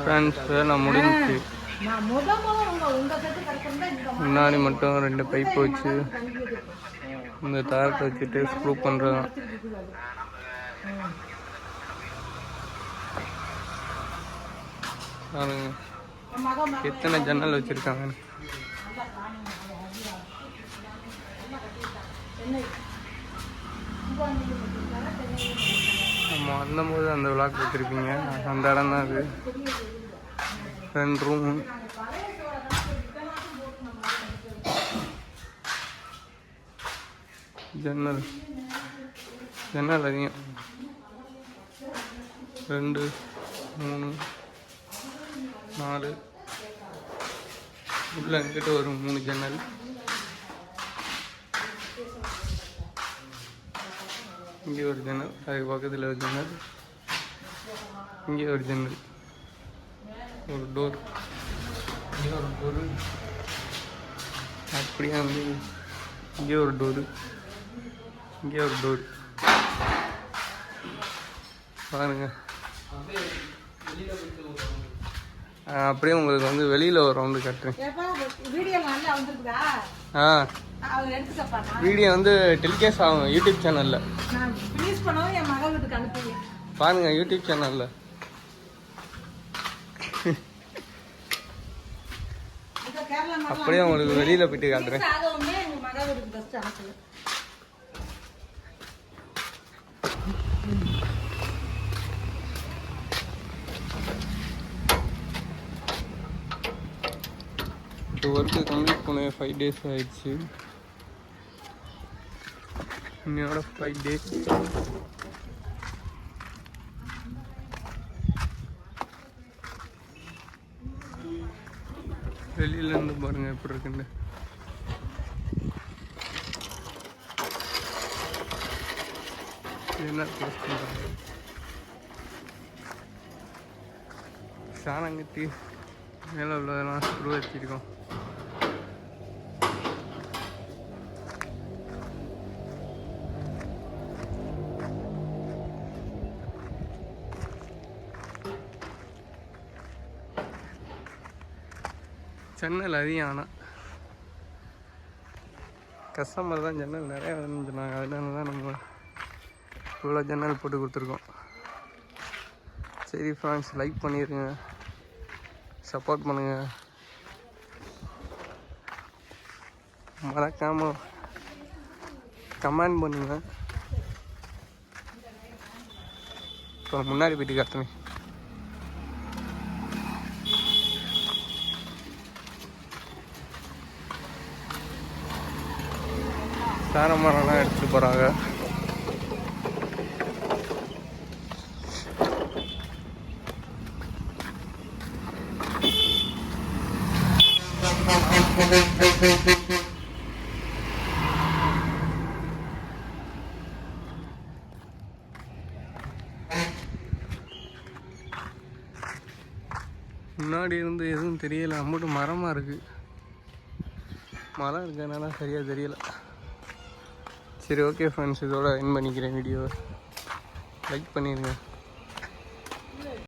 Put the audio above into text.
Friends நான் முடிஞ்சிச்சு. முன்னாடி மட்டும் 2 பைப் வச்சு இந்த தாரத்தை வச்சுட்டு ஸ்க்ரூ பண்ணுறதான். எத்தனை ஜன்னல் வச்சுருக்காங்க. நம்ம வந்தபோது அந்த விளாக் வச்சுருப்பீங்க, அந்த இடம் தான் அது. 2 ரூமு, ஜன்னல் அதிகம். 2 3 4 உள்ள எங்கிட்ட ஒரு 3 ஜன்னல். இங்கே ஒரு ஜன்னல், அதுக்கு பக்கத்தில் ஒரு ஜன்னல், இங்கே ஒரு ஜன்னல், ஒரு டோர், இங்கே ஒரு டோரு, அப்படியே வந்து இங்கே ஒரு டோரு, இங்கே ஒரு டோர். பாருங்க, அப்படியே உங்களுக்கு வந்து வெளியில் ஒரு ரவுண்டு காட்டுறேன். வீடியோ வந்து டெலிகாஸ்ட் ஆகும் யூடியூப் சேனலில். பாருங்க யூடியூப் சேனலில். அப்படியே உங்களுக்கு வெளியில் போயிட்டு காட்டுறேன். இப்போ ஒர்க்கு கம்ப்ளீட் பண்ண 5 days ஆயிடுச்சு. இன்னையோட 5 days. வெளியிலேருந்து பாருங்க எப்படி இருக்குன்னு. என்ன க்ளோஸ் பண்ணுறாங்க. சாணங்கட்டி மேலே உள்ளதெல்லாம் ஸ்க்ரூ வச்சிருக்கோம். ஜன்னல் அதிகம், ஆனால் கஸ்டமர் தான் ஜன்னல் நிறையா வேணும்னு சொன்னாங்க. அதனால தான் நம்ம இவ்வளோ ஜன்னல் போட்டு கொடுத்துருக்கோம். சரி ஃப்ரெண்ட்ஸ், லைக் பண்ணிடுங்க, சப்போர்ட் பண்ணுங்கள், மறக்காமல் கமெண்ட் பண்ணுங்கள். இப்போ முன்னாடி போயிட்டு காட்டுறேன். சார மரம்லாம் எடுத்துகிட்டு போகிறாங்க. முன்னாடி இருந்து எதுவும் தெரியலை, அம்மட்டு மரமாக இருக்குது. மரம் இருக்கிறதுனால சரியாக தெரியலை. சரி ஓகே ஃப்ரெண்ட்ஸ், இதோட எண்ட் பண்ணிக்கிறேன் வீடியோவை. லைக் பண்ணிடுங்க.